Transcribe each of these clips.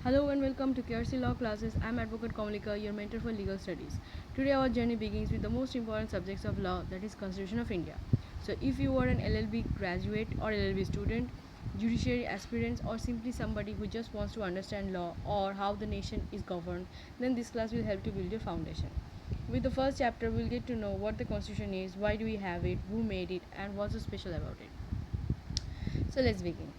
Hello and welcome to K.R.C Law Classes. I'm Advocate Kamalika, your mentor for legal studies. Today our journey begins with the most important subjects of law, that is Constitution of India. So if you are an LLB graduate or LLB student, judiciary aspirant or simply somebody who just wants to understand law or how the nation is governed, then this class will help to build your foundation. With the first chapter, we'll get to know what the Constitution is, why do we have it, who made it, and what's so special about it. So let's begin.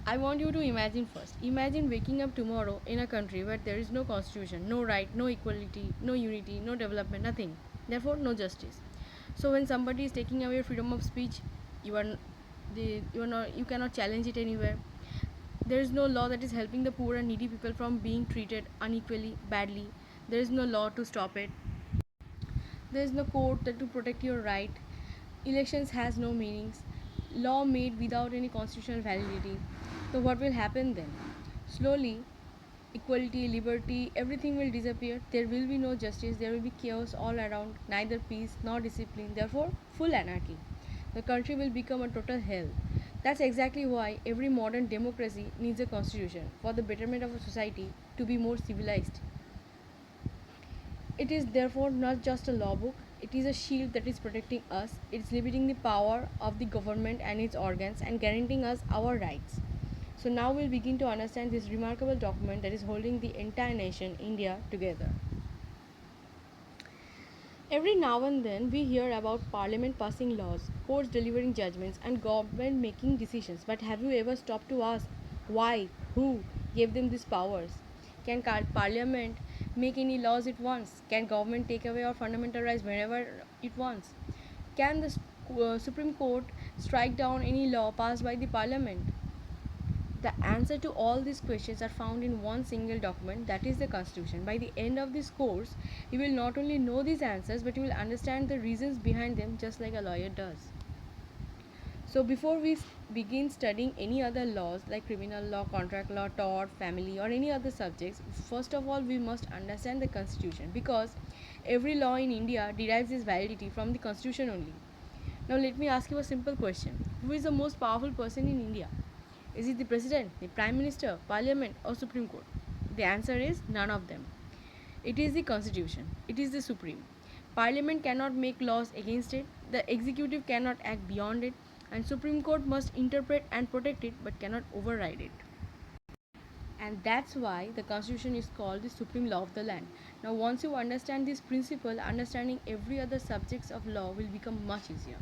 I want you to imagine first. Imagine waking up tomorrow in a country where there is no constitution, no right, no equality, no unity, no development, nothing. Therefore, no justice. So when somebody is taking away your freedom of speech, you are you cannot challenge it anywhere. There is no law that is helping the poor and needy people from being treated unequally, badly. There is no law to stop it. There is no court that to protect your right. Elections has no meanings. Law made without any constitutional validity. So what will happen then? Slowly, equality, liberty, everything will disappear. There will be no justice. There will be chaos all around. Neither peace nor discipline. Therefore, full anarchy. The country will become a total hell. That's exactly why every modern democracy needs a constitution for the betterment of a society to be more civilized. It is therefore not just a law book, it is a shield that is protecting us, it's limiting the power of the government and its organs and guaranteeing us our rights. So now we'll begin to understand this remarkable document that is holding the entire nation, India, together. Every now and then we hear about parliament passing laws, courts delivering judgments, and government making decisions. But have you ever stopped to ask why, who gave them these powers? Can parliament make any laws it wants? Can government take away our fundamental rights whenever it wants? Can the Supreme Court strike down any law passed by the parliament? The answer to all these questions are found in one single document, that is the Constitution. By the end of this course, you will not only know these answers but you will understand the reasons behind them just like a lawyer does. So before we begin studying any other laws like criminal law, contract law, tort, family or any other subjects, first of all we must understand the Constitution because every law in India derives its validity from the Constitution only. Now let me ask you a simple question. Who is the most powerful person in India? Is it the president, the prime minister, parliament, or Supreme Court? The answer is none of them. It is the constitution. It is the supreme. Parliament cannot make laws against it, the executive cannot act beyond it, and Supreme Court must interpret and protect it but cannot override it. And that's why the constitution is called the supreme law of the land. Now once you understand this principle, understanding every other subjects of law will become much easier.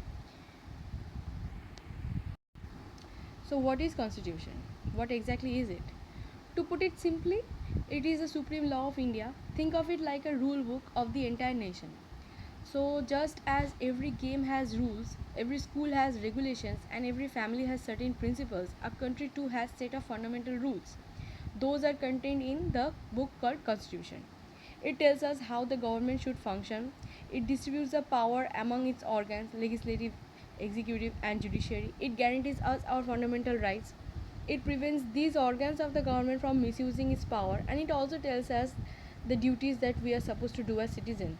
So, what is Constitution? What exactly is it? To put it simply, it is the supreme law of India. Think of it like a rule book of the entire nation. So, just as every game has rules, every school has regulations, and every family has certain principles, a country too has set of fundamental rules. Those are contained in the book called Constitution. It tells us how the government should function. It distributes the power among its organs, legislative, executive, and judiciary. It guarantees us our fundamental rights. It prevents these organs of the government from misusing its power, and it also tells us the duties that we are supposed to do as citizens.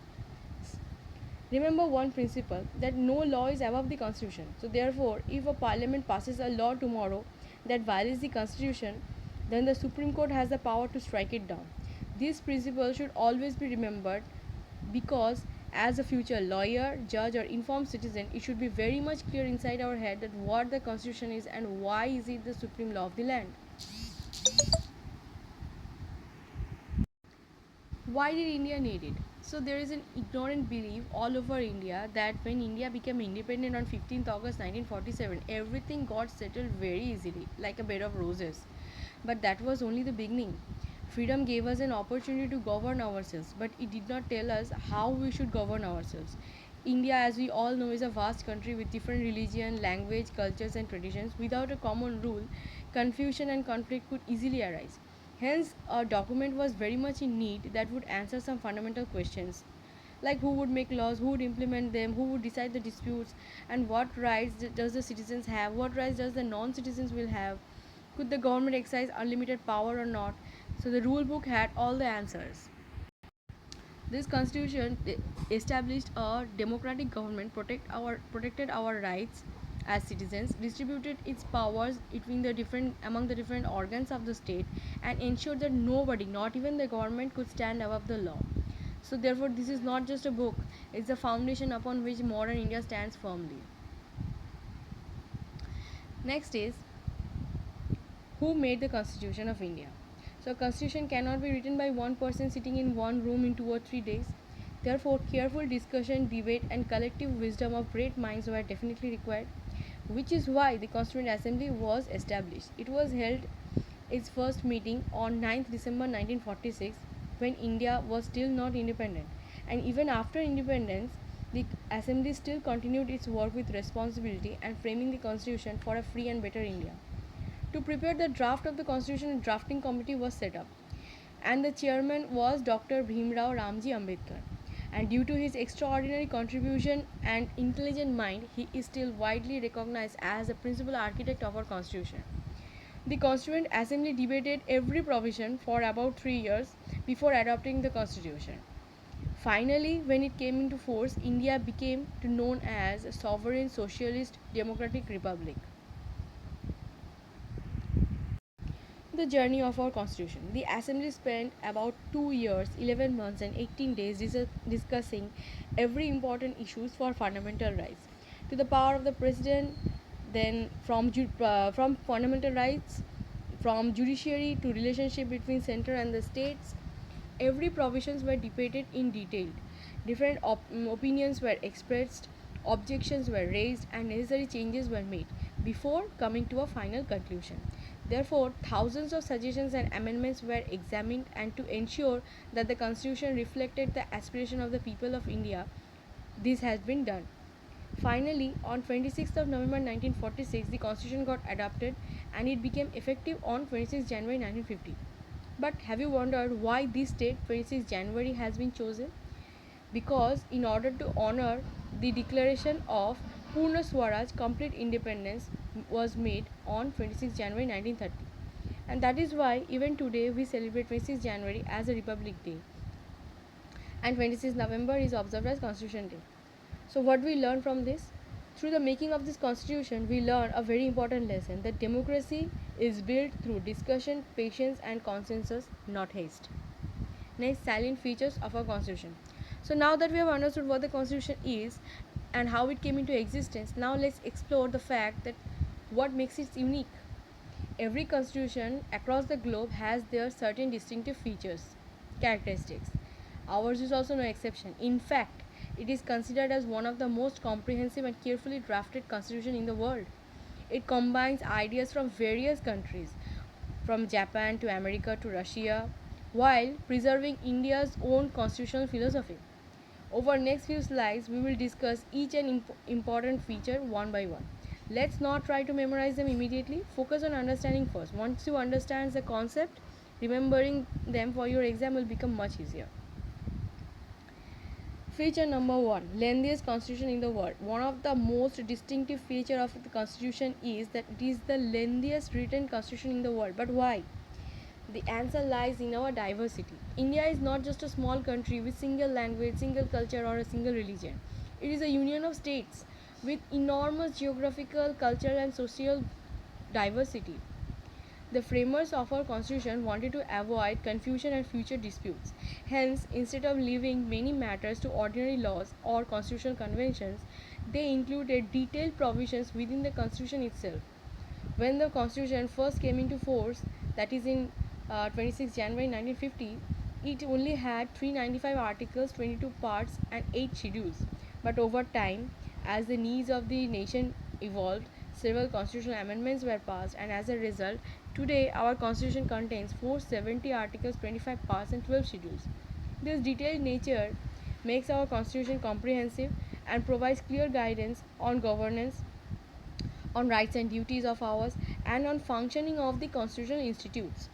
Remember one principle that no law is above the constitution. So, therefore, if a parliament passes a law tomorrow that violates the constitution, then the Supreme Court has the power to strike it down. This principle should always be remembered because, as a future lawyer, judge, or informed citizen, it should be very much clear inside our head that what the constitution is and why is it the supreme law of the land. Why did India need it? So there is an ignorant belief all over India that when India became independent on 15th August 1947, everything got settled very easily, like a bed of roses. But that was only the beginning. Freedom gave us an opportunity to govern ourselves, but it did not tell us how we should govern ourselves. India, as we all know, is a vast country with different religion, language, cultures, and traditions. Without a common rule, confusion and conflict could easily arise. Hence, a document was very much in need that would answer some fundamental questions like who would make laws, who would implement them, who would decide the disputes, and what rights does the citizens have, what rights does the non-citizens will have, could the government exercise unlimited power or not. So the rule book had all the answers. This constitution established a democratic government, protected our rights, as citizens, distributed its powers between the different among the different organs of the state, and ensured that nobody, not even the government, could stand above the law. So therefore this is not just a book, it's the foundation upon which modern India stands firmly. Next is, who made the Constitution of India? So, a constitution cannot be written by one person sitting in one room in 2 or 3 days. Therefore, careful discussion, debate, and collective wisdom of great minds were definitely required, which is why the Constituent Assembly was established. It was held its first meeting on 9th December 1946, when India was still not independent. And even after independence, the Assembly still continued its work with responsibility and framing the Constitution for a free and better India. To prepare the draft of the Constitution, a drafting committee was set up, and the chairman was Dr. Bhimrao Ramji Ambedkar. And due to his extraordinary contribution and intelligent mind, he is still widely recognized as the principal architect of our Constitution. The Constituent Assembly debated every provision for about 3 years before adopting the Constitution. Finally, when it came into force, India became known as a sovereign socialist democratic republic. The journey of our constitution. The assembly spent about 2 years, 11 months and 18 days discussing every important issues for fundamental rights. To the power of the president, then from fundamental rights, from judiciary to relationship between center and the states, every provisions were debated in detail. Different opinions were expressed, objections were raised, and necessary changes were made before coming to a final conclusion. Therefore, thousands of suggestions and amendments were examined, and to ensure that the Constitution reflected the aspiration of the people of India, this has been done. Finally, on 26th of November 1946, the Constitution got adopted and it became effective on 26th January 1950. But have you wondered why this date, 26th January, has been chosen? Because in order to honor the declaration of Purna Swaraj, complete independence, was made on 26 January 1930. And that is why even today we celebrate 26 January as a Republic Day, and 26 November is observed as Constitution Day. So what we learn from this? Through the making of this constitution, we learn a very important lesson, that democracy is built through discussion, patience and consensus, not haste. Next, salient features of our constitution. So now that we have understood what the constitution is and how it came into existence, now let's explore the fact that what makes it unique. Every constitution across the globe has their certain distinctive features, characteristics. Ours is also no exception. In fact, it is considered as one of the most comprehensive and carefully drafted constitution in the world. It combines ideas from various countries, from Japan to America to Russia, while preserving India's own constitutional philosophy. Over next few slides, we will discuss each and important feature one by one. Let's not try to memorize them immediately. Focus on understanding first. Once you understand the concept, remembering them for your exam will become much easier. Feature number 1, lengthiest constitution in the world. One of the most distinctive feature of the constitution is that it is the lengthiest written constitution in the world. But why? The answer lies in our diversity. India is not just a small country with single language, single culture or a single religion. It is a union of states with enormous geographical, cultural and social diversity. The framers of our constitution wanted to avoid confusion and future disputes. Hence, instead of leaving many matters to ordinary laws or constitutional conventions, they included detailed provisions within the constitution itself. When the constitution first came into force, that is in 26 January 1950, it only had 395 articles, 22 parts and 8 schedules. But over time, as the needs of the nation evolved, several constitutional amendments were passed, and as a result, today our constitution contains 470 articles, 25 parts and 12 schedules. This detailed nature makes our constitution comprehensive and provides clear guidance on governance, on rights and duties of ours, and on functioning of the constitutional institutes.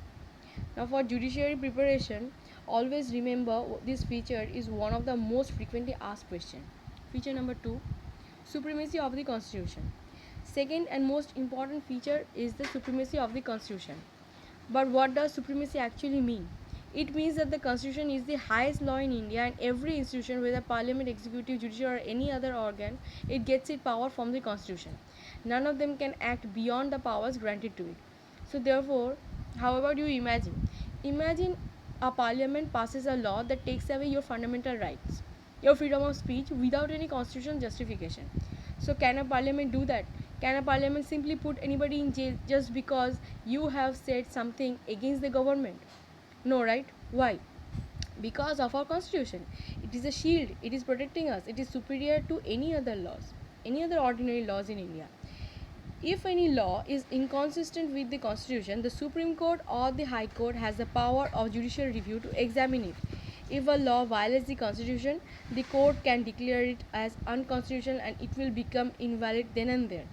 Now, for judiciary preparation, always remember this feature is one of the most frequently asked questions. Feature number 2, supremacy of the constitution. Second and most important feature is the supremacy of the constitution. But what does supremacy actually mean? It means that the constitution is the highest law in India, and every institution, whether parliament, executive, judiciary, or any other organ, it gets its power from the constitution. None of them can act beyond the powers granted to it. So therefore, how about you imagine? Imagine a parliament passes a law that takes away your fundamental rights, your freedom of speech, without any constitutional justification. So can a parliament do that? Can a parliament simply put anybody in jail just because you have said something against the government? No, right? Why? Because of our constitution. It is a shield, it is protecting us, it is superior to any other laws, any other ordinary laws in India. If any law is inconsistent with the constitution, the Supreme Court or the High Court has the power of judicial review to examine it. If a law violates the constitution, the court can declare it as unconstitutional and it will become invalid then and there.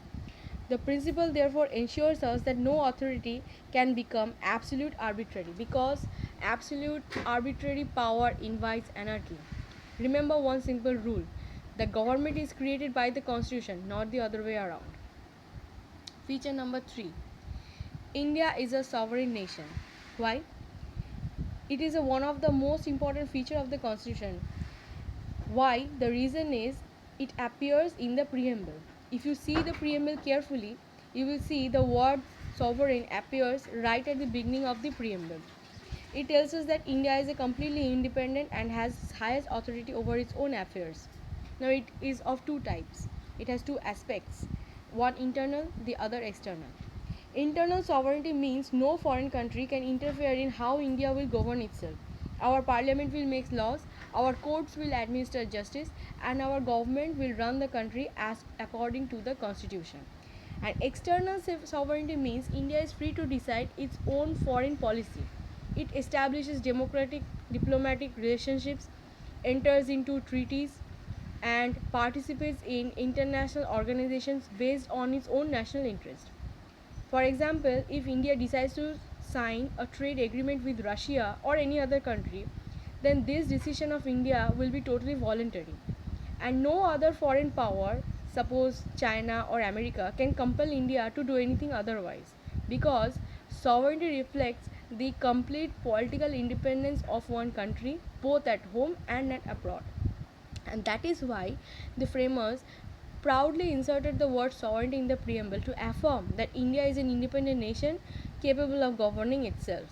The principle therefore ensures us that no authority can become absolute arbitrary, because absolute arbitrary power invites anarchy. Remember one simple rule: the government is created by the constitution, not the other way around. Feature number 3: India is a sovereign nation. Why? It is one of the most important features of the constitution. Why? The reason is it appears in the preamble. If you see the preamble carefully, you will see the word sovereign appears right at the beginning of the preamble. It tells us that India is a completely independent and has highest authority over its own affairs. Now it is of two types. It has two aspects, one internal, the other external. Internal sovereignty means no foreign country can interfere in how India will govern itself. Our parliament will make laws, our courts will administer justice, and our government will run the country as according to the constitution. And external sovereignty means India is free to decide its own foreign policy. It establishes democratic diplomatic relationships, enters into treaties, and participates in international organizations based on its own national interest. For example, if India decides to sign a trade agreement with Russia or any other country, then this decision of India will be totally voluntary. And no other foreign power, suppose China or America, can compel India to do anything otherwise, because sovereignty reflects the complete political independence of one country, both at home and at abroad. And that is why the framers proudly inserted the word sovereignty in the preamble to affirm that India is an independent nation capable of governing itself.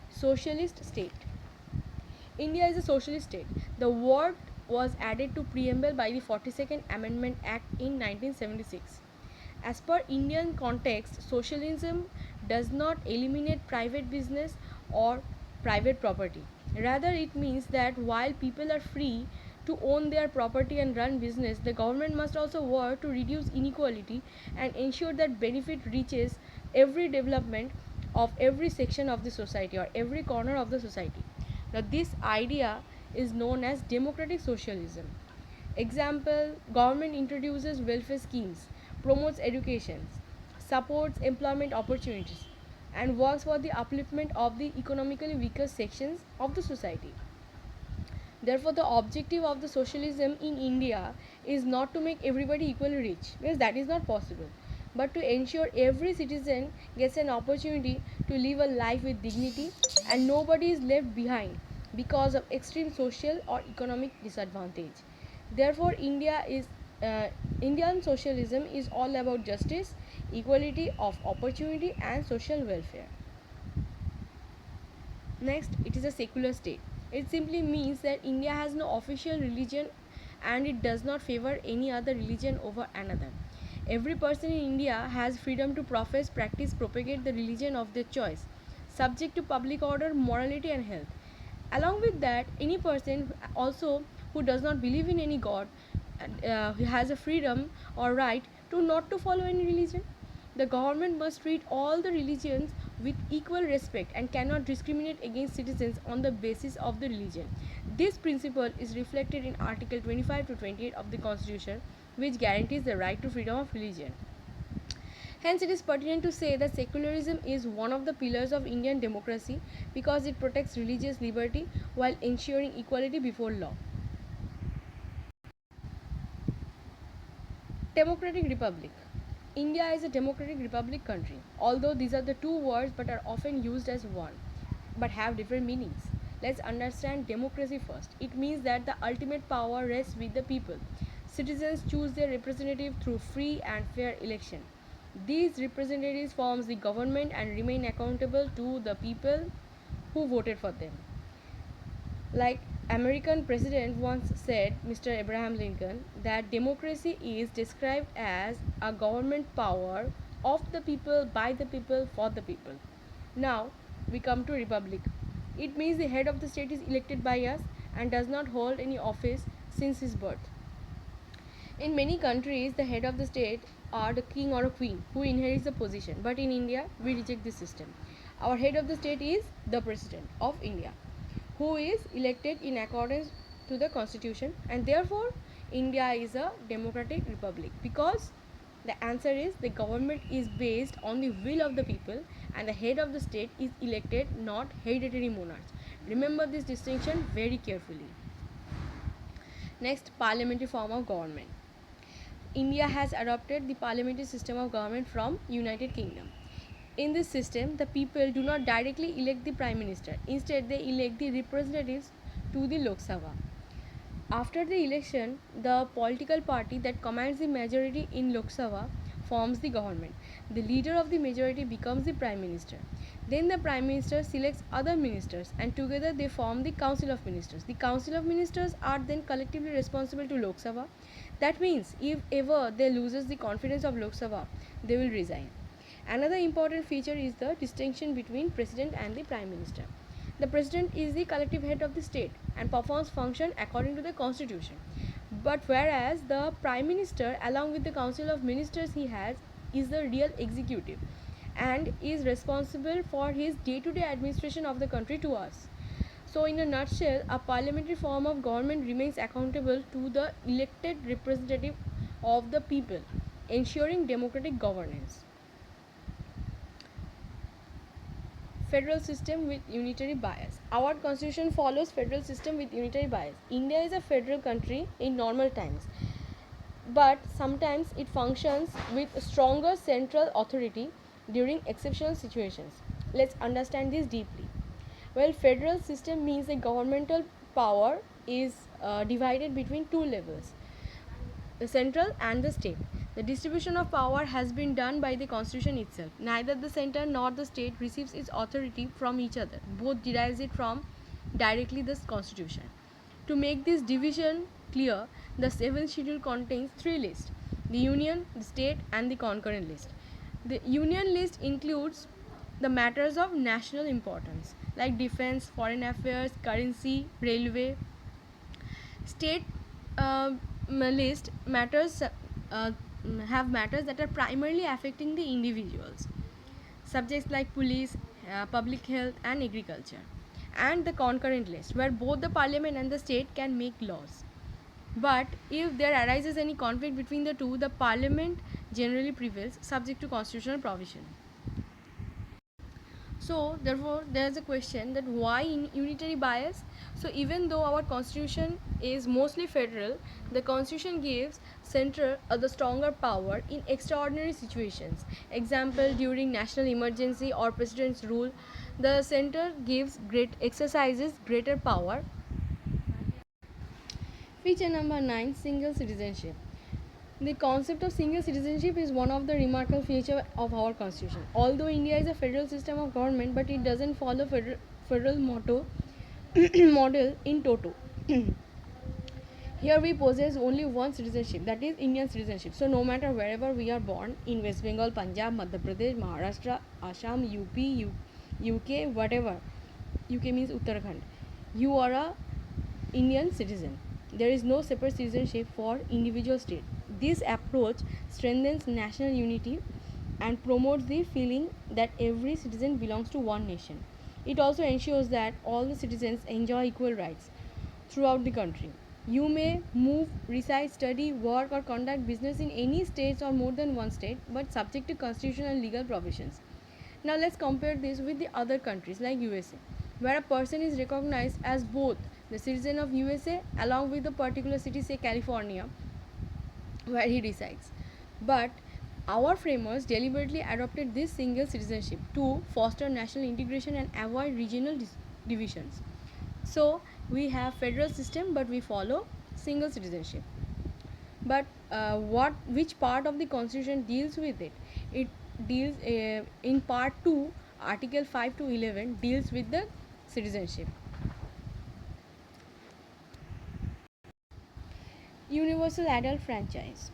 Socialist state. India is a socialist state. The word was added to preamble by the 42nd Amendment Act in 1976. As per Indian context, socialism does not eliminate private business or private property. Rather, it means that while people are free to own their property and run business, the government must also work to reduce inequality and ensure that benefit reaches every development of every section of the society or every corner of the society. Now, this idea is known as democratic socialism. Example: government introduces welfare schemes, promotes education, supports employment opportunities, and works for the upliftment of the economically weaker sections of the society. Therefore, the objective of the socialism in India is not to make everybody equally rich, because that is not possible, but to ensure every citizen gets an opportunity to live a life with dignity and nobody is left behind because of extreme social or economic disadvantage. Therefore, Indian socialism is all about justice, equality of opportunity, and social welfare. Next, it is a secular state. It simply means that India has no official religion and it does not favor any other religion over another. Every person in India has freedom to profess, practice, propagate the religion of their choice, subject to public order, morality, and health. Along with that, any person also who does not believe in any god has a freedom or right to not to follow any religion. The government must treat all the religions with equal respect and cannot discriminate against citizens on the basis of the religion. This principle is reflected in Article 25 to 28 of the Constitution, which guarantees the right to freedom of religion. Hence, it is pertinent to say that secularism is one of the pillars of Indian democracy because it protects religious liberty while ensuring equality before law. Democratic Republic. India is a democratic republic country, although these are the two words but are often used as one. but have different meanings. Let's understand democracy first. It means that the ultimate power rests with the people. Citizens choose their representative through free and fair election. These representatives forms the government and remain accountable to the people who voted for them. Like American president once said, Mr. Abraham Lincoln, that democracy is described as a government power of the people, by the people, for the people. Now we come to republic. It means the head of the state is elected by us and does not hold any office since his birth. In many countries, the head of the state are the king or a queen who inherits the position. But in India, we reject this system. Our head of the state is the president of India, who is elected in accordance to the constitution, and therefore India is a democratic republic, because the answer is the government is based on the will of the people and the head of the state is elected, not hereditary monarchs. Remember this distinction very carefully. Next, parliamentary form of government. India has adopted the parliamentary system of government from United Kingdom. In this system, the people do not directly elect the Prime Minister. Instead, they elect the representatives to the Lok Sabha. After the election, the political party that commands the majority in Lok Sabha forms the government. The leader of the majority becomes the Prime Minister. Then the Prime Minister selects other ministers and together they form the Council of Ministers. The Council of Ministers are then collectively responsible to Lok Sabha. That means if ever they loses the confidence of Lok Sabha, they will resign. Another important feature is the distinction between President and the Prime Minister. The President is the collective head of the state and performs function according to the constitution. But whereas the Prime Minister along with the Council of Ministers he has is the real executive and is responsible for his day-to-day administration of the country to us. So in a nutshell, a parliamentary form of government remains accountable to the elected representative of the people, ensuring democratic governance. Federal system with unitary bias. Our constitution follows federal system with unitary bias. India is a federal country in normal times, but sometimes it functions with stronger central authority during exceptional situations. Let's understand this deeply. Well, federal system means the governmental power is divided between two levels, the central and the state. The distribution of power has been done by the constitution itself. Neither the center nor the state receives its authority from each other. Both derives it from directly the constitution. To make this division clear, the seventh schedule contains three lists: the union, the state, and the concurrent list. The union list includes the matters of national importance like defense, foreign affairs, currency, railway. State list matters have matters that are primarily affecting the individuals, subjects like police, public health, and agriculture. And the concurrent list, where both the parliament and the state can make laws. But if there arises any conflict between the two, the parliament generally prevails, subject to constitutional provision. So therefore there is a question that why in unitary bias. So even though our constitution is mostly federal, the constitution gives center the stronger power in extraordinary situations. Example, during national emergency or president's rule, the center gives great exercises greater power. Feature number 9, single citizenship. The concept of single citizenship is one of the remarkable features of our constitution. Although India is a federal system of government, but it doesn't follow federal motto model in toto. Here we possess only one citizenship, that is Indian citizenship. So no matter wherever we are born, in West Bengal, Punjab, Madhya Pradesh, Maharashtra, Assam, UP, UK, whatever, UK means Uttarakhand, you are a Indian citizen. There is no separate citizenship for individual state. This approach strengthens national unity and promotes the feeling that every citizen belongs to one nation. It also ensures that all the citizens enjoy equal rights throughout the country. You may move, reside, study, work, or conduct business in any states or more than one state, but subject to constitutional and legal provisions. Now let's compare this with the other countries like USA, where a person is recognized as both the citizen of USA along with the particular city, say California, where he resides. But Our framers deliberately adopted this single citizenship to foster national integration and avoid regional divisions. So we have federal system, but we follow single citizenship. But which part of the constitution deals with it? It deals in part 2, article 5 to 11 deals with the citizenship. Universal adult franchise.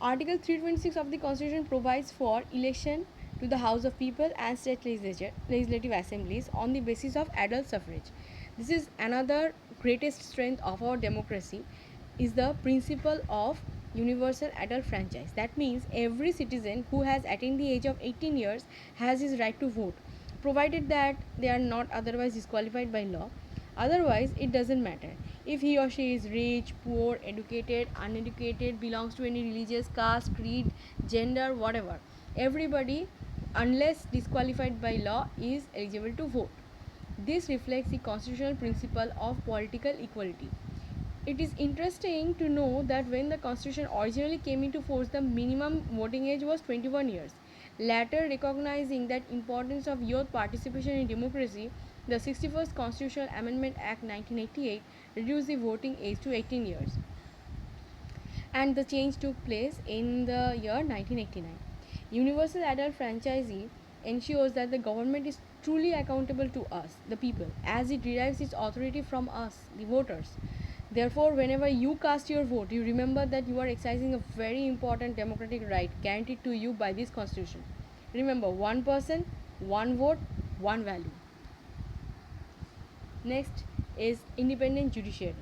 Article 326 of the Constitution provides for election to the House of People and state legislative assemblies on the basis of adult suffrage. This is another greatest strength of our democracy, is the principle of universal adult franchise. That means every citizen who has attained the age of 18 years has his right to vote, provided that they are not otherwise disqualified by law. Otherwise, it doesn't matter if he or she is rich, poor, educated, uneducated, belongs to any religious caste, creed, gender, whatever. Everybody, unless disqualified by law, is eligible to vote. This reflects the constitutional principle of political equality. It is interesting to know that when the constitution originally came into force, the minimum voting age was 21 years. Later, recognizing that importance of youth participation in democracy, the 61st Constitutional Amendment Act 1988 reduced the voting age to 18 years, and the change took place in the year 1989. Universal adult franchisee ensures that the government is truly accountable to us, the people, as it derives its authority from us, the voters. Therefore, whenever you cast your vote, you remember that you are exercising a very important democratic right guaranteed to you by this constitution. Remember, one person, one vote, one value. Next is independent judiciary.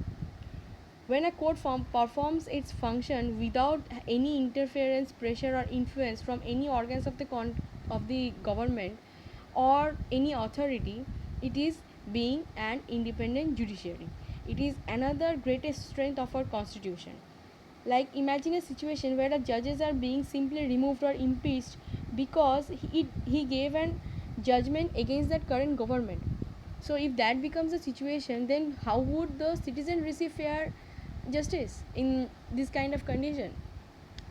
When a court performs its function without any interference, pressure, or influence from any organs of the government or any authority, it is being an independent judiciary. It is another greatest strength of our constitution. Like, imagine a situation where the judges are being simply removed or impeached because he gave an judgment against that current government. So if that becomes a situation, then how would the citizen receive fair justice in this kind of condition?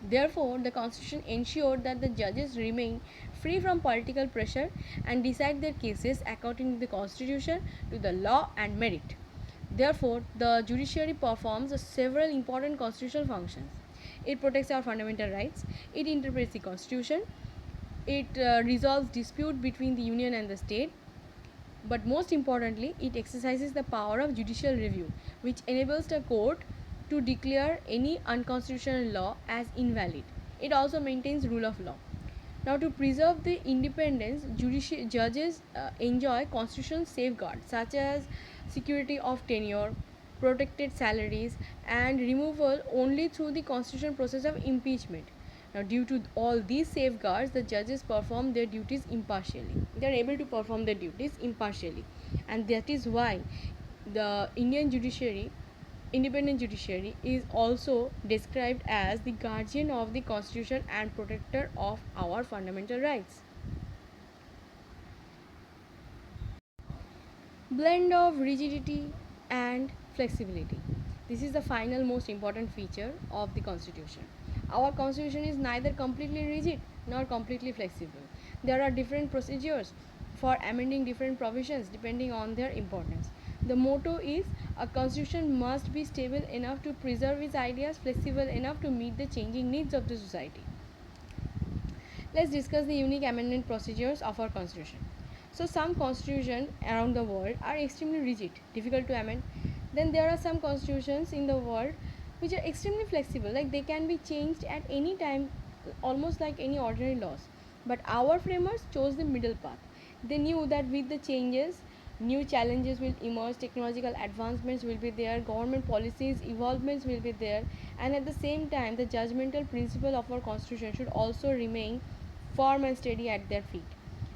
Therefore, the constitution ensured that the judges remain free from political pressure and decide their cases according to the constitution, to the law and merit. Therefore, the judiciary performs several important constitutional functions. It protects our fundamental rights, it interprets the constitution, it resolves dispute between the union and the state, but most importantly, it exercises the power of judicial review, which enables the court to declare any unconstitutional law as invalid. It also maintains rule of law. Now, to preserve the independence, judges enjoy constitutional safeguards such as security of tenure, protected salaries, and removal only through the constitutional process of impeachment. Now, due to all these safeguards, the judges perform their duties impartially. They are able to perform their duties impartially, and that is why the Indian judiciary, independent judiciary, is also described as the guardian of the constitution and protector of our fundamental rights. Blend of rigidity and flexibility. This is the final most important feature of the constitution. Our constitution is neither completely rigid nor completely flexible. There are different procedures for amending different provisions depending on their importance. The motto is, a constitution must be stable enough to preserve its ideas, flexible enough to meet the changing needs of the society. Let's discuss the unique amendment procedures of our constitution. So some constitutions around the world are extremely rigid, difficult to amend. Then there are some constitutions in the world which are extremely flexible, like they can be changed at any time, almost like any ordinary laws. But our framers chose the middle path. They knew that with the changes, new challenges will emerge, technological advancements will be there, government policies evolvements will be there, and at the same time the judgmental principle of our constitution should also remain firm and steady at their feet.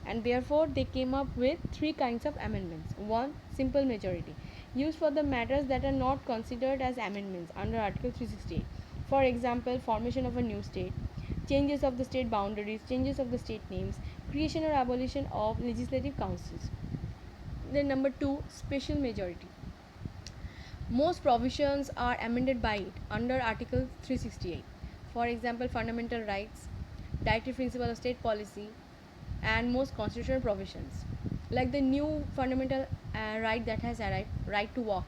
And therefore they came up with three kinds of amendments. One, simple majority, used for the matters that are not considered as amendments under Article 368. For example, formation of a new state, changes of the state boundaries, changes of the state names, creation or abolition of legislative councils. Then number two, special majority. Most provisions are amended by it under Article 368. For example, fundamental rights, directive principle of state policy, and most constitutional provisions, like the new fundamental right that has arrived, right to walk.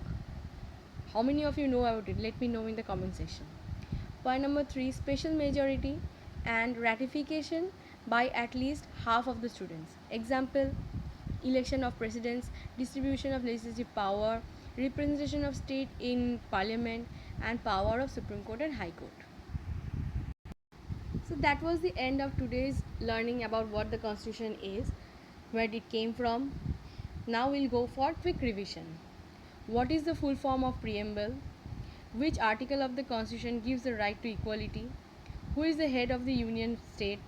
How many of you know about it? Let me know in the comment section. Point number 3, special majority and ratification by at least half of the students. Example, election of presidents, distribution of legislative power, representation of state in parliament, and power of Supreme Court and High Court. So that was the end of today's learning about what the Constitution is, where it came from. Now we'll go for quick revision. What is the full form of preamble? Which article of the Constitution gives the right to equality? Who is the head of the union state?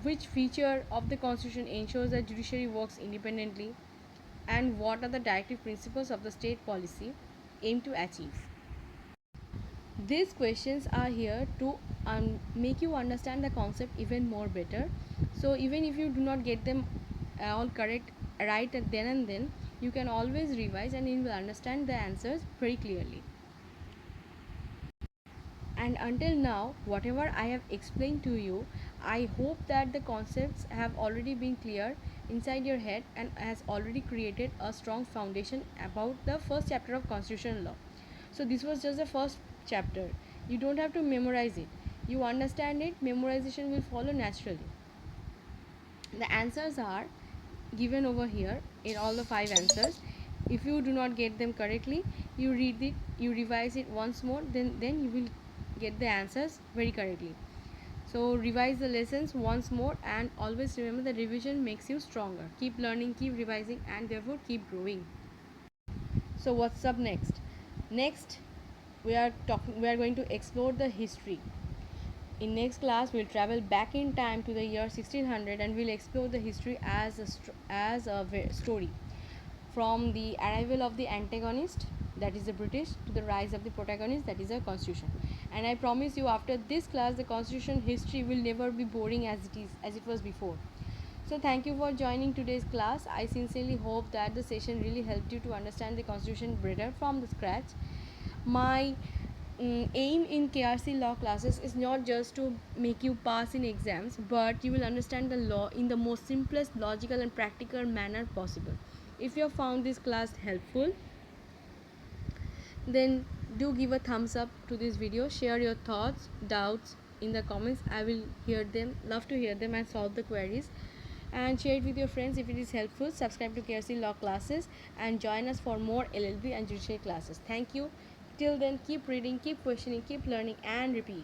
Which feature of the Constitution ensures that judiciary works independently? And what are the directive principles of the state policy aim to achieve? These questions are here to make you understand the concept even more better. So even if you do not get them all correct right at then and then, you can always revise and you will understand the answers very clearly. And until now, whatever I have explained to you, I hope that the concepts have already been clear inside your head and has already created a strong foundation about the first chapter of constitutional law. So this was just the first chapter. You don't have to memorize it. You understand it, memorization will follow naturally. The answers are given over here in all the 5 answers. If you do not get them correctly, you read it, you revise it once more, then you will get the answers very correctly. So revise the lessons once more, and always remember that revision makes you stronger. Keep learning, keep revising, and therefore keep growing. So what's up next? Next, we are going to explore the history. In next class, we'll travel back in time to the year 1600 and we'll explore the history as a story, from the arrival of the antagonist, that is the British, to the rise of the protagonist, that is the Constitution. And I promise you, after this class, the Constitution history will never be boring as it was before. So thank you for joining today's class. I sincerely hope that the session really helped you to understand the Constitution better from the scratch. My aim in K.R.C law classes is not just to make you pass in exams, but you will understand the law in the most simplest, logical and practical manner possible. If you have found this class helpful, then do give a thumbs up to this video. Share your thoughts, doubts in the comments. I will hear them, love to hear them and solve the queries. And share it with your friends if it is helpful. Subscribe to K.R.C law classes and join us for more LLB and judiciary classes. Thank you. Till then, keep reading, keep questioning, keep learning, and repeat.